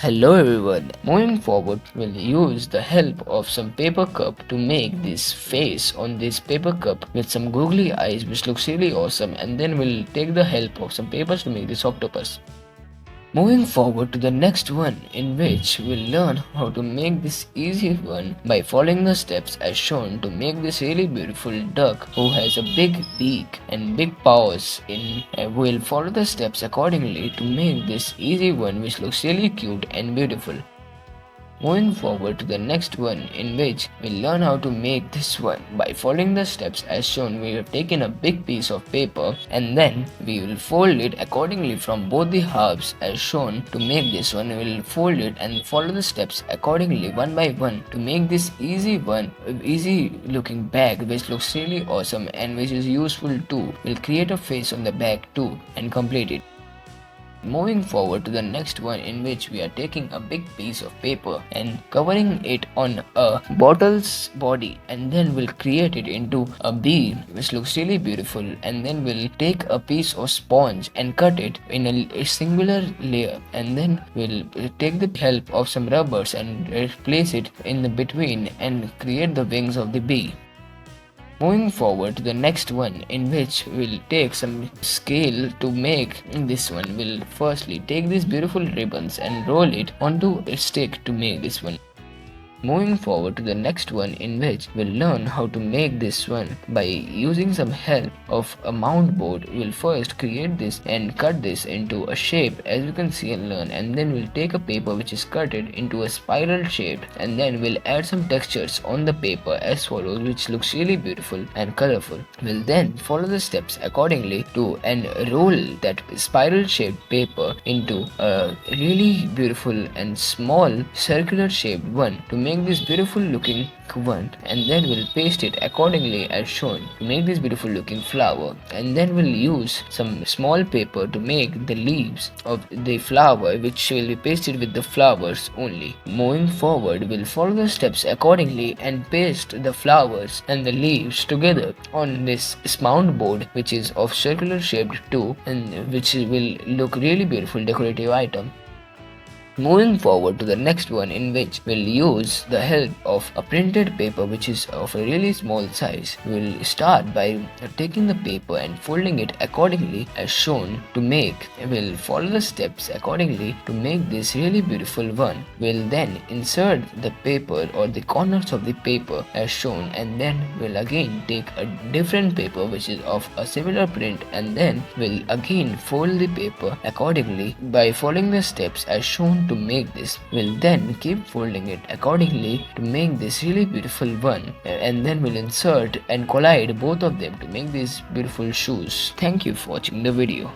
Hello everyone. Moving forward, we'll use the help of some paper cup to make this face on this paper cup with some googly eyes which looks really awesome, and then we'll take the help of some papers to make this octopus. Moving forward to the next one, in which we'll learn how to make this easy one by following the steps as shown to make this really beautiful duck who has a big beak and big paws. We'll follow the steps accordingly to make this easy one which looks really cute and beautiful. Moving forward to the next one, in which we'll learn how to make this one by following the steps as shown. We have taken a big piece of paper and then we will fold it accordingly from both the halves as shown. To make this one, we will fold it and follow the steps accordingly one by one to make this easy looking bag which looks really awesome and which is useful too. We'll create a face on the bag too and complete it. Moving forward to the next one, in which we are taking a big piece of paper and covering it on a bottle's body, and then we'll create it into a bee which looks really beautiful, and then we'll take a piece of sponge and cut it in a singular layer, and then we'll take the help of some rubbers and place it in the between and create the wings of the bee. Moving forward to the next one, in which we'll take some scale to make this one. We'll firstly take these beautiful ribbons and roll it onto a stick to make this one. Moving forward to the next one, in which we'll learn how to make this one by using some help of a mount board. We'll first create this and cut this into a shape as you can see and learn, and then we'll take a paper which is cutted into a spiral shape, and then we'll add some textures on the paper as follows, which looks really beautiful and colorful. We'll then follow the steps accordingly to and roll that spiral shaped paper into a really beautiful and small circular shaped one to make this beautiful looking one, and then we'll paste it accordingly as shown to make this beautiful looking flower, and then we'll use some small paper to make the leaves of the flower which will be pasted with the flowers only. Moving forward, we'll follow the steps accordingly and paste the flowers and the leaves together on this mount board which is of circular shaped too, and which will look really beautiful decorative item. Moving forward to the next one, in which we'll use the help of a printed paper which is of a really small size. We'll start by taking the paper and folding it accordingly as shown to make. We'll follow the steps accordingly to make this really beautiful one. We'll then insert the paper or the corners of the paper as shown, and then we'll again take a different paper which is of a similar print, and then we'll again fold the paper accordingly by following the steps as shown to make this. We'll then keep folding it accordingly to make this really beautiful one, and then we'll insert and collide both of them to make these beautiful shoes. Thank you for watching the video.